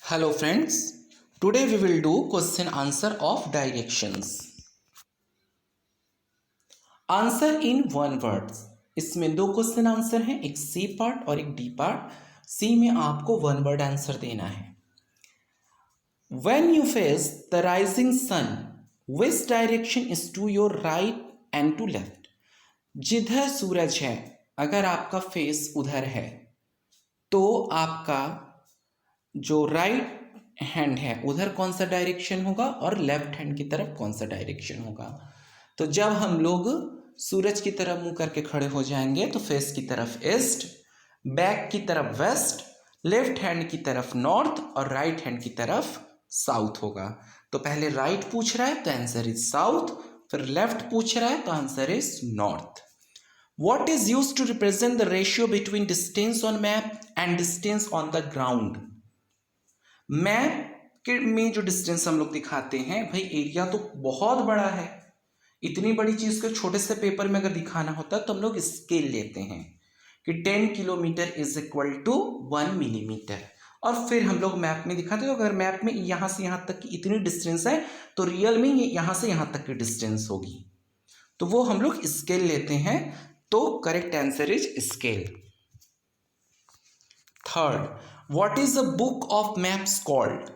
Hello friends, today we will do question answer of directions. Answer in one words. इसमें दो question answer हैं, एक C part और एक डी पार्ट। सी में आपको वन वर्ड आंसर देना है। When you face the rising sun, which direction is to your right and to left? जिधर सूरज है, अगर आपका फेस उधर है तो आपका जो राइट हैंड है उधर कौन सा डायरेक्शन होगा और लेफ्ट हैंड की तरफ कौन सा डायरेक्शन होगा। तो जब हम लोग सूरज की तरफ मुंह करके खड़े हो जाएंगे तो फेस की तरफ ईस्ट, बैक की तरफ वेस्ट, लेफ्ट हैंड की तरफ नॉर्थ और राइट हैंड की तरफ साउथ होगा। तो पहले राइट पूछ रहा है तो आंसर इज साउथ, फिर लेफ्ट पूछ रहा है तो answer is north. What is used to represent the ratio between distance on map and distance on the ground? Map के में जो डिस्टेंस हम लोग दिखाते हैं, भाई एरिया तो बहुत बड़ा है। इतनी बड़ी चीज को छोटे से पेपर में अगर दिखाना होता तो हम लोग स्केल लेते हैं कि 10 kilometre is equal to 1 millimetre, और फिर हम लोग मैप में दिखाते हैं। अगर मैप में यहां से यहां तक की इतनी डिस्टेंस है तो रियल में ये यहां से यहां तक की डिस्टेंस होगी, तो वो हम लोग स्केल लेते हैं। तो correct answer is scale. Third, what is the book of maps called?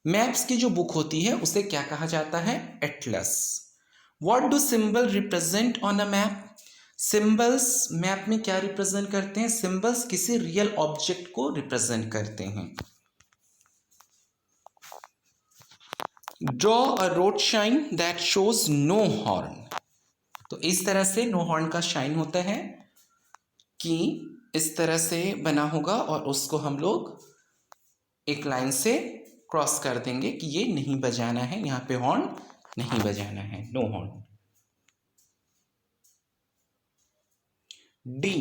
Maps की जो बुक होती है उसे क्या कहा जाता है? Atlas. What do symbol represent on a map? Symbols map में क्या रिप्रेजेंट करते हैं? सिंबल्स किसी रियल ऑब्जेक्ट को रिप्रेजेंट करते हैं। Draw a road sign that shows no horn. तो इस तरह से नो हॉर्न का शाइन होता है कि इस तरह से बना होगा और उसको हम लोग एक लाइन से क्रॉस कर देंगे कि ये नहीं बजाना है, यहां पे हॉर्न नहीं बजाना है, no horn. D,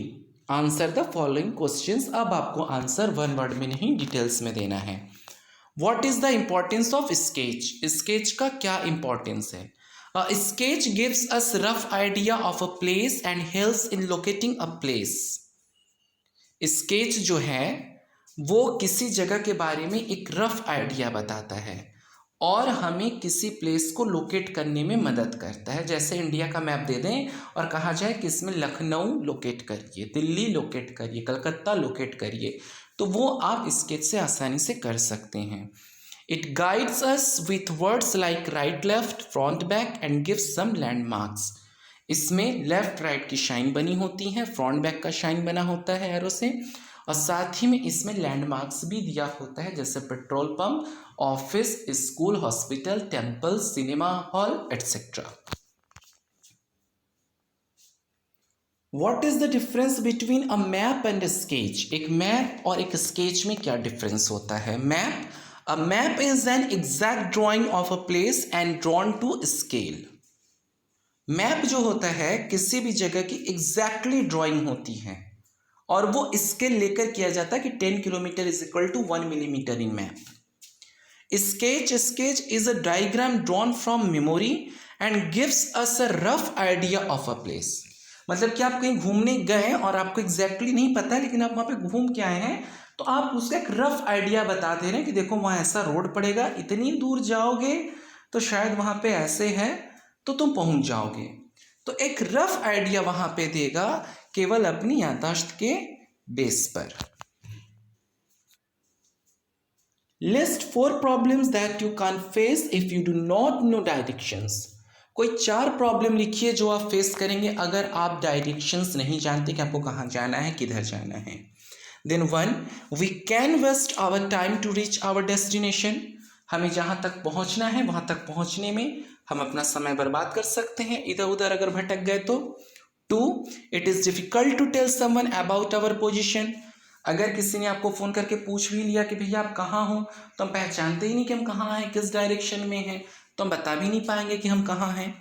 answer the following questions. अब आपको आंसर वन वर्ड में नहीं डिटेल्स में देना है। What is the importance of sketch? Sketch का क्या इंपॉर्टेंस है? Sketch gives us rough idea of a place and helps in locating a place. Sketch जो है वो किसी जगह के बारे में एक रफ आइडिया बताता है और हमें किसी प्लेस को लोकेट करने में मदद करता है। जैसे इंडिया का मैप दे दें और कहा जाए कि इसमें लखनऊ लोकेट करिए, दिल्ली लोकेट करिए, कलकत्ता लोकेट करिए, तो वो आप स्केच से आसानी से कर सकते हैं। It guides us with words like right left, front back and gives some landmarks. इसमें लेफ्ट राइट की शाइन बनी होती है, फ्रंट बैक का शाइन बना होता है एरो से, और साथ ही में इसमें लैंडमार्क्स भी दिया होता है जैसे petrol pump, office, school, hospital, temple, cinema hall etcetera. What is the difference between a map and a sketch? एक मैप और एक स्केच में क्या डिफरेंस होता है? Map, a map is an exact drawing of a place and drawn to scale. Map जो होता है किसी भी जगह की एग्जैक्टली ड्राइंग होती है और वो स्केल लेकर किया जाता है कि 10 kilometre is equal to 1 millimetre in map. Sketch is a diagram drawn from memory and gives us a rough idea of a place. मतलब कि आप कहीं घूमने गए और आपको एग्जैक्टली नहीं पता है, लेकिन आप वहां पे घूम के आए हैं तो आप उसका एक रफ आइडिया बता दे रहे हैं कि देखो वहां ऐसा रोड पड़ेगा, इतनी दूर जाओगे तो शायद वहां पे ऐसे है तो तुम पहुंच जाओगे। तो एक रफ आइडिया वहां पे देगा केवल अपनी याददाश्त के बेस पर। List 4 problems that you can face if you do not know directions. कोई 4 प्रॉब्लम लिखिए जो आप फेस करेंगे अगर आप डायरेक्शंस नहीं जानते कि आपको कहाँ जाना है, किधर जाना है। Then 1, we can waste our time to reach our destination. हमें जहाँ तक पहुँचना है वहाँ तक पहुँचने में हम अपना समय बर्बाद कर सकते हैं इधर उधर अगर भटक गए तो। 2, it is difficult to tell someone about our position. अगर किसी ने आपको फ़ोन करके पूछ भी लिया कि भैया आप कहाँ हो, तो हम पहचानते ही नहीं कि हम कहाँ हैं, किस डायरेक्शन में हैं, तो हम बता भी नहीं पाएंगे कि हम कहाँ हैं।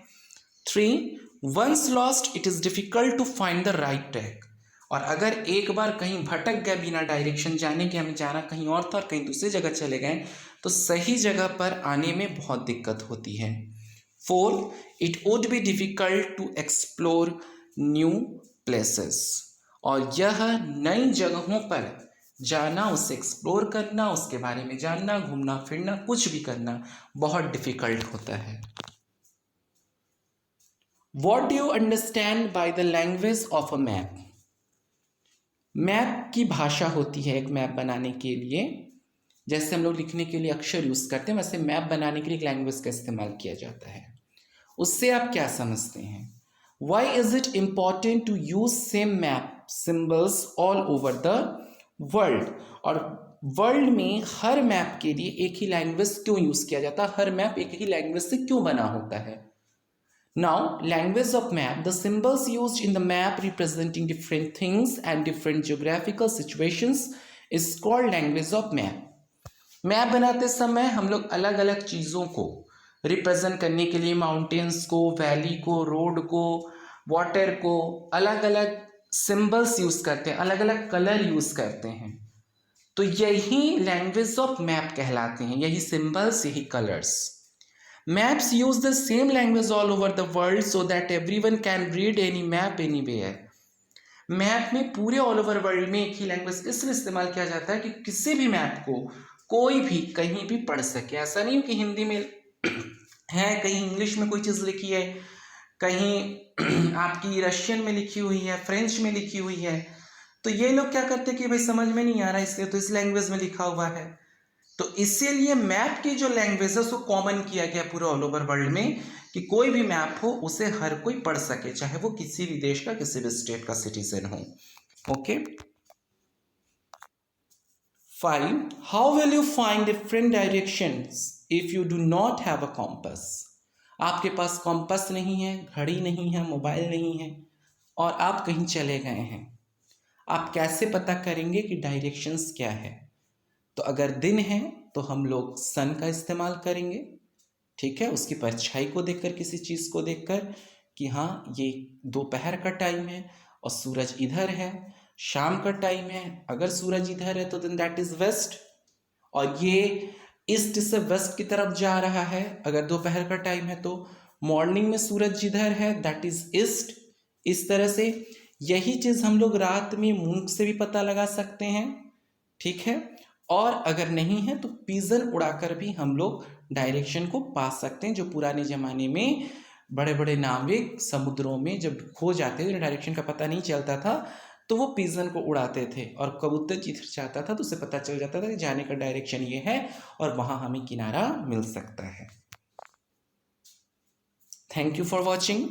3, once lost it is difficult to find the right track. और अगर एक बार कहीं भटक गए बिना डायरेक्शन जाने कि हमें जाना कहीं और था और कहीं दूसरी जगह चले गए तो सही जगह पर आने में बहुत दिक्कत होती है। 4, it would be difficult to explore new places. और यह नई जगहों पर जाना, उसे एक्सप्लोर करना, उसके बारे में जानना, घूमना फिरना, कुछ भी करना बहुत डिफिकल्ट होता है। What do you understand by the language of a map? Map की भाषा होती है एक मैप बनाने के लिए, जैसे हम लोग लिखने के लिए अक्षर यूज करते हैं, वैसे मैप बनाने के लिए एक लैंग्वेज का इस्तेमाल किया जाता है। उससे आप क्या समझते हैं? Why is it important to use same map symbols all over the world? और वर्ल्ड में हर मैप के लिए एक ही लैंग्वेज क्यों यूज किया जाता है? हर मैप एक ही लैंग्वेज से क्यों बना होता है? Now, language of map, the symbols used in the map representing different things and different geographical situations is called language of map. Map बनाते समय हम लोग अलग अलग चीज़ों को रिप्रेजेंट करने के लिए माउंटेन्स को, वैली को, रोड को, वाटर को अलग अलग सिंबल्स यूज करते हैं, अलग अलग कलर यूज करते हैं। तो यही लैंग्वेज ऑफ मैप कहलाते हैं, यही सिंबल्स, यही colours. Maps use the same language all over the world so that everyone can read any map anywhere. Map में पूरे ऑल ओवर वर्ल्ड में एक ही लैंग्वेज इसलिए इस्तेमाल किया जाता है कि किसी भी मैप को कोई भी कहीं भी पढ़ सके। ऐसा नहीं कि हिंदी में है, कहीं इंग्लिश में कोई चीज़ लिखी है, कहीं आपकी रशियन में लिखी हुई है, फ्रेंच में लिखी हुई है, तो ये लोग क्या करते हैं कि भाई समझ में नहीं आ रहा इसलिए तो इस लैंग्वेज में लिखा हुआ है। तो इसीलिए मैप की जो लैंग्वेज है उसको कॉमन किया गया पूरे ऑल ओवर वर्ल्ड में कि कोई भी मैप हो उसे हर कोई पढ़ सके, चाहे वो किसी भी देश का, किसी भी स्टेट का सिटीजन हो। Okay. 5. How will you find different directions if you do not have a compass? आपके पास कॉम्पस नहीं है, घड़ी नहीं है, मोबाइल नहीं है और आप कहीं चले गए हैं, आप कैसे पता करेंगे कि डायरेक्शंस क्या है? तो अगर दिन है तो हम लोग सन का इस्तेमाल करेंगे, ठीक है, उसकी परछाई को देखकर, किसी चीज़ को देखकर कि हाँ ये दोपहर का टाइम है और सूरज इधर है, शाम का टाइम है, अगर सूरज इधर है तो देन दैट इज वेस्ट, और ये ईस्ट से वेस्ट की तरफ जा रहा है। अगर दोपहर का टाइम है तो मॉर्निंग में सूरज जिधर है दैट इज ईस्ट। इस तरह से यही चीज़ हम लोग रात में मून से भी पता लगा सकते हैं, ठीक है। और अगर नहीं है तो पिजन उड़ाकर भी हम लोग डायरेक्शन को पा सकते हैं। जो पुराने ज़माने में बड़े बड़े नाविक समुद्रों में जब खो जाते थे, डायरेक्शन का पता नहीं चलता था, तो वो पिजन को उड़ाते थे और कबूतर जिधर जाता था तो उसे पता चल जाता था कि जाने का डायरेक्शन ये है और वहाँ हमें किनारा मिल सकता है। Thank you for watching.